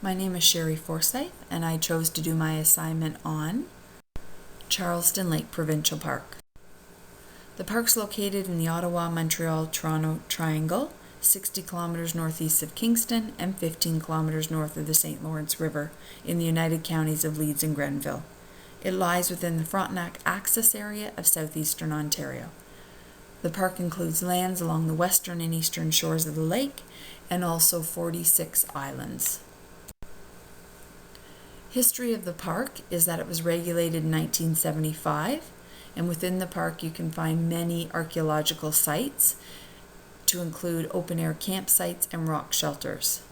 My name is Sherry Forsyth, and I chose to do my assignment on Charleston Lake Provincial Park. The park's located in the Ottawa, Montreal, Toronto triangle, 60 kilometers northeast of Kingston and 15 kilometers north of the St. Lawrence River in the United Counties of Leeds and Grenville. It lies within the Frontenac Access Area of southeastern Ontario. The park includes lands along the western and eastern shores of the lake and also 46 islands. History of the park is that it was regulated in 1975, and within the park you can find many archaeological sites to include open-air campsites and rock shelters.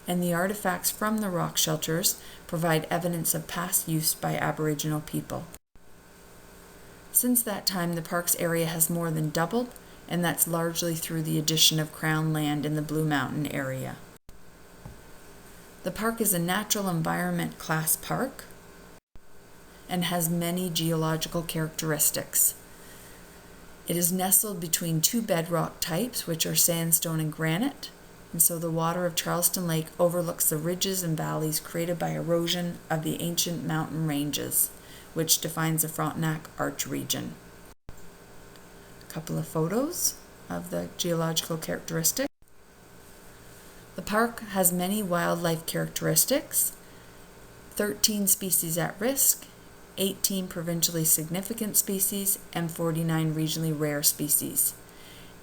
And the artifacts from the rock shelters provide evidence of past use by Aboriginal people. Since that time, the park's area has more than doubled, and that's largely through the addition of Crown land in the Blue Mountain area. The park is a natural environment class park and has many geological characteristics. It is nestled between two bedrock types, which are sandstone and granite, and so the water of Charleston Lake overlooks the ridges and valleys created by erosion of the ancient mountain ranges, which defines the Frontenac Arch region. A couple of photos of the geological characteristics. The park has many wildlife characteristics, 13 species at risk, 18 provincially significant species, and 49 regionally rare species,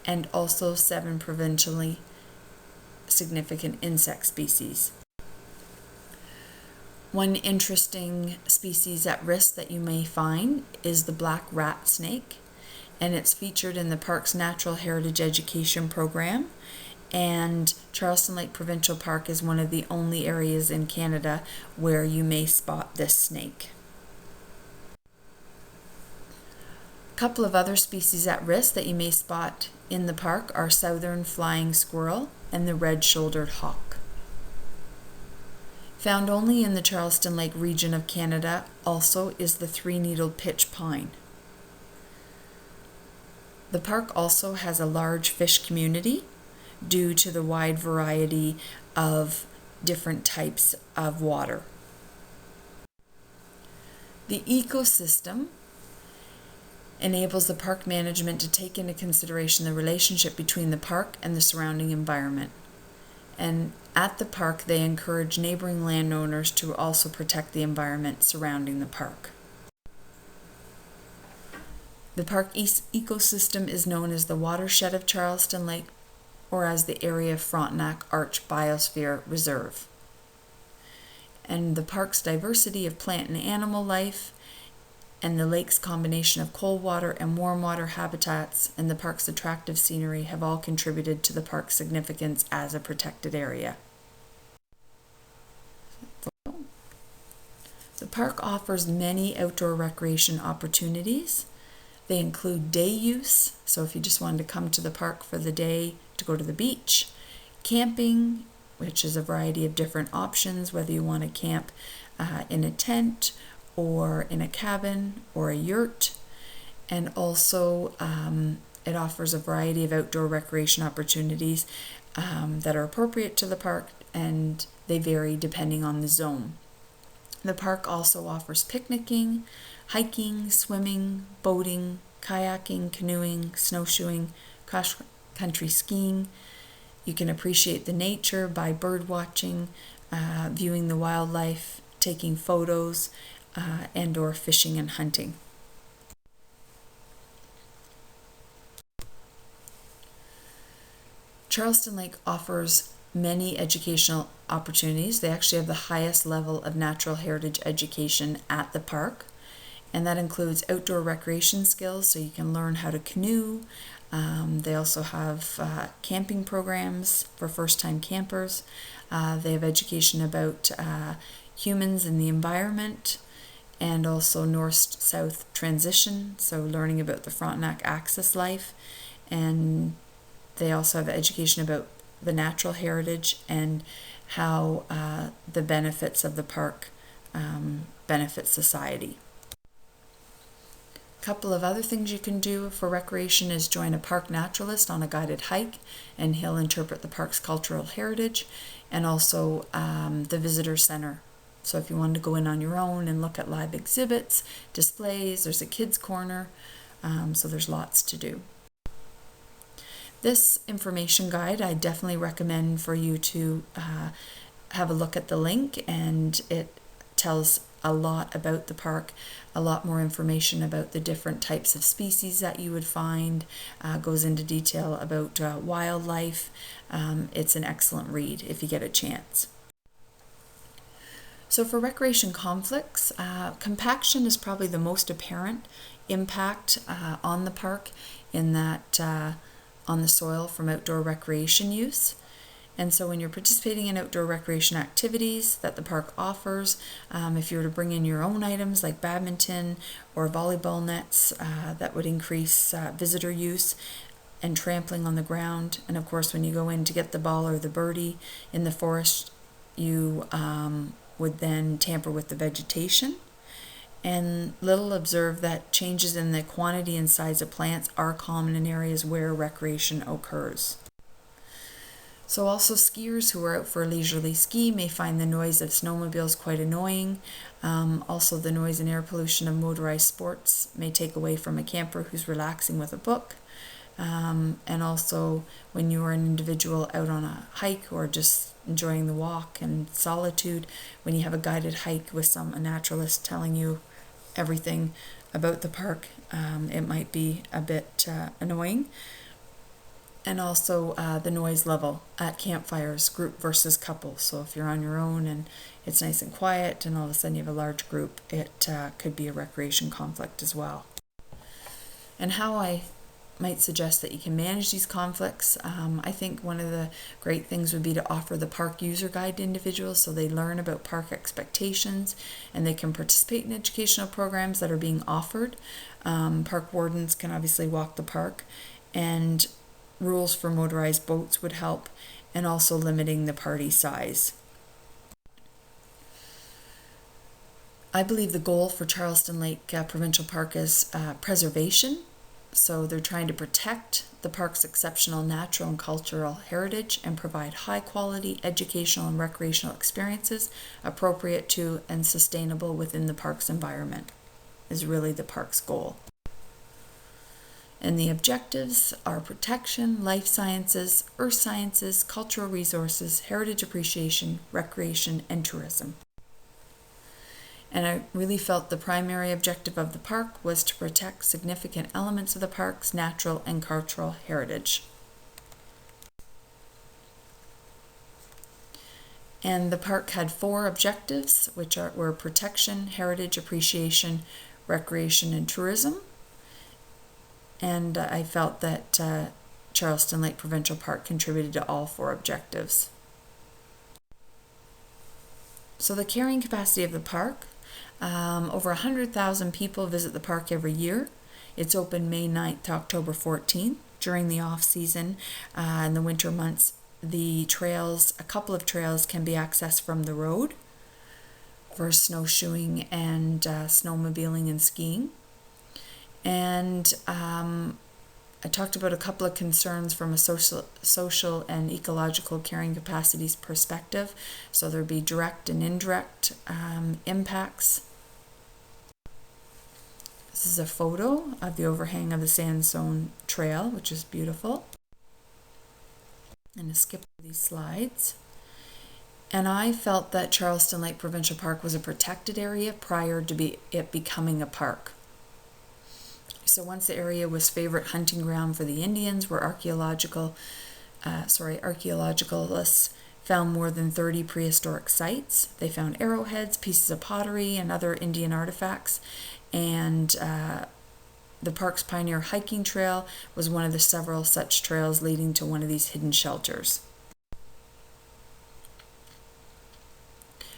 and also 7 provincially significant insect species. One interesting species at risk that you may find is the black rat snake, and it's featured in the park's Natural Heritage Education program. And Charleston Lake Provincial Park is one of the only areas in Canada where you may spot this snake. A couple of other species at risk that you may spot in the park are southern flying squirrel and the red-shouldered hawk. Found only in the Charleston Lake region of Canada also is the three-needled pitch pine. The park also has a large fish community due to the wide variety of different types of water. The ecosystem enables the park management to take into consideration the relationship between the park and the surrounding environment. And at the park, they encourage neighboring landowners to also protect the environment surrounding the park. The park ecosystem is known as the watershed of Charleston Lake, or as the area of Frontenac Arch Biosphere Reserve. And the park's diversity of plant and animal life, and the lake's combination of cold water and warm water habitats, and the park's attractive scenery have all contributed to the park's significance as a protected area. The park offers many outdoor recreation opportunities. They include day use, so if you just wanted to come to the park for the day to go to the beach, camping, which is a variety of different options, whether you want to camp in a tent or in a cabin or a yurt, and also it offers a variety of outdoor recreation opportunities that are appropriate to the park, and they vary depending on the zone. The park also offers picnicking, hiking, swimming, boating, kayaking, canoeing, snowshoeing, cross-country skiing. You can appreciate the nature by bird watching, viewing the wildlife, taking photos, and or fishing and hunting. Charleston Lake offers many educational opportunities. They actually have the highest level of natural heritage education at the park, and that includes outdoor recreation skills, so you can learn how to canoe. They also have camping programs for first-time campers. They have education about humans and the environment, and also north-south transition, so learning about the Frontenac Access life. And they also have education about the natural heritage and how the benefits of the park benefit society. A couple of other things you can do for recreation is join a park naturalist on a guided hike, and he'll interpret the park's cultural heritage and also the visitor center. So if you wanted to go in on your own and look at live exhibits, displays, there's a kids corner, so there's lots to do. This information guide, I definitely recommend for you to have a look at the link, and it tells a lot about the park, a lot more information about the different types of species that you would find, goes into detail about wildlife. It's an excellent read if you get a chance. So for recreation conflicts, compaction is probably the most apparent impact on the park, in that on the soil from outdoor recreation use. And so when you're participating in outdoor recreation activities that the park offers, if you were to bring in your own items like badminton or volleyball nets, that would increase visitor use and trampling on the ground. And of course, when you go in to get the ball or the birdie in the forest, you would then tamper with the vegetation. And Little observed that changes in the quantity and size of plants are common in areas where recreation occurs. So also skiers who are out for a leisurely ski may find the noise of snowmobiles quite annoying. Also the noise and air pollution of motorized sports may take away from a camper who's relaxing with a book. And also when you are an individual out on a hike or just enjoying the walk and solitude, when you have a guided hike with a naturalist telling you everything about the park, it might be a bit annoying. And also the noise level at campfires, group versus couple. So if you're on your own and it's nice and quiet and all of a sudden you have a large group, it could be a recreation conflict as well. And how I might suggest that you can manage these conflicts. I think one of the great things would be to offer the park user guide to individuals so they learn about park expectations and they can participate in educational programs that are being offered. Park wardens can obviously walk the park, and rules for motorized boats would help, and also limiting the party size. I believe the goal for Charleston Lake Provincial Park is preservation. So they're trying to protect the park's exceptional natural and cultural heritage and provide high quality educational and recreational experiences appropriate to and sustainable within the park's environment, is really the park's goal. And the objectives are protection, life sciences, earth sciences, cultural resources, heritage appreciation, recreation, and tourism. And I really felt the primary objective of the park was to protect significant elements of the park's natural and cultural heritage. And the park had 4 objectives, which were protection, heritage appreciation, recreation, and tourism. And I felt that Charleston Lake Provincial Park contributed to all 4 objectives. So the carrying capacity of the park, over 100,000 people visit the park every year. It's open May 9th to October 14th. During the off-season, in the winter months, a couple of trails can be accessed from the road for snowshoeing and snowmobiling and skiing. And I talked about a couple of concerns from a social and ecological carrying capacities perspective. So there'd be direct and indirect impacts. This is a photo of the overhang of the Sandstone Trail, which is beautiful. I'm going to skip these slides. And I felt that Charleston Lake Provincial Park was a protected area prior to it becoming a park. So once the area was favorite hunting ground for the Indians, where archaeologists found more than 30 prehistoric sites. They found arrowheads, pieces of pottery, and other Indian artifacts. And the park's Pioneer Hiking Trail was one of the several such trails leading to one of these hidden shelters.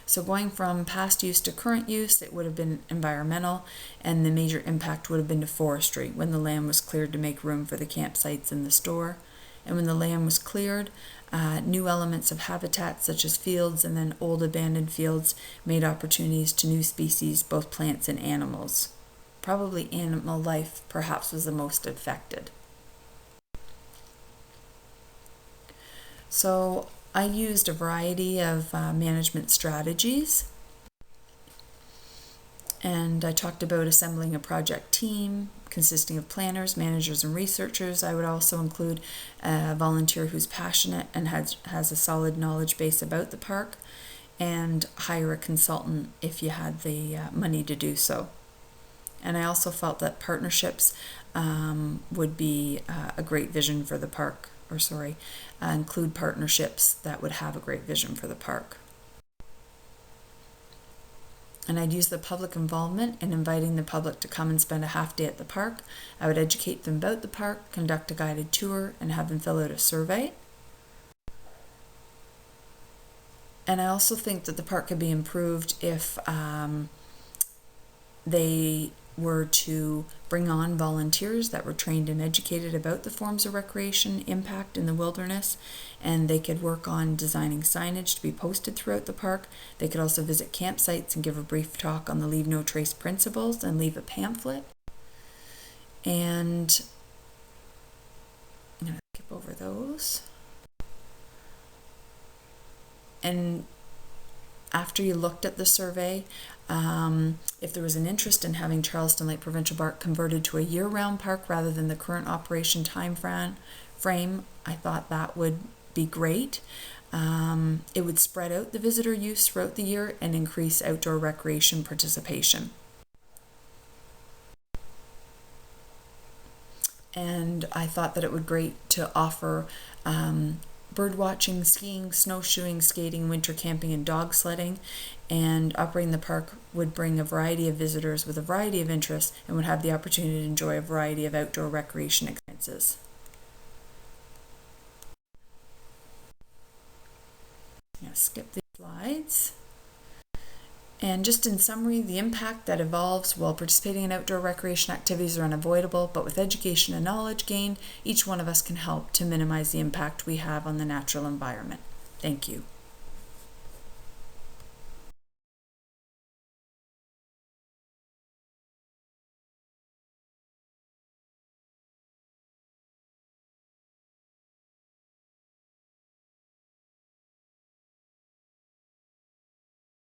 So going from past use to current use, it would have been environmental, and the major impact would have been to forestry when the land was cleared to make room for the campsites and the store. And when the land was cleared, new elements of habitat such as fields and then old abandoned fields made opportunities to new species, both plants and animals. Probably animal life perhaps was the most affected. So I used a variety of management strategies, and I talked about assembling a project team consisting of planners, managers, and researchers. I would also include a volunteer who's passionate and has a solid knowledge base about the park, and hire a consultant if you had the money to do so. And I also felt that partnerships would be a great vision for the park, include partnerships that would have a great vision for the park. And I'd use the public involvement in inviting the public to come and spend a half day at the park. I would educate them about the park, conduct a guided tour, and have them fill out a survey. And I also think that the park could be improved if they were to bring on volunteers that were trained and educated about the forms of recreation impact in the wilderness, and they could work on designing signage to be posted throughout the park. They could also visit campsites and give a brief talk on the Leave No Trace principles and leave a pamphlet. And I'm going to skip over those. And after you looked at the survey, if there was an interest in having Charleston Lake Provincial Park converted to a year-round park rather than the current operation time frame, I thought that would be great. It would spread out the visitor use throughout the year and increase outdoor recreation participation. And I thought that it would be great to offer bird watching, skiing, snowshoeing, skating, winter camping, and dog sledding. And operating the park would bring a variety of visitors with a variety of interests and would have the opportunity to enjoy a variety of outdoor recreation experiences. I'm going to skip these slides. And just in summary, the impact that evolves while participating in outdoor recreation activities are unavoidable, but with education and knowledge gained, each one of us can help to minimize the impact we have on the natural environment. Thank you.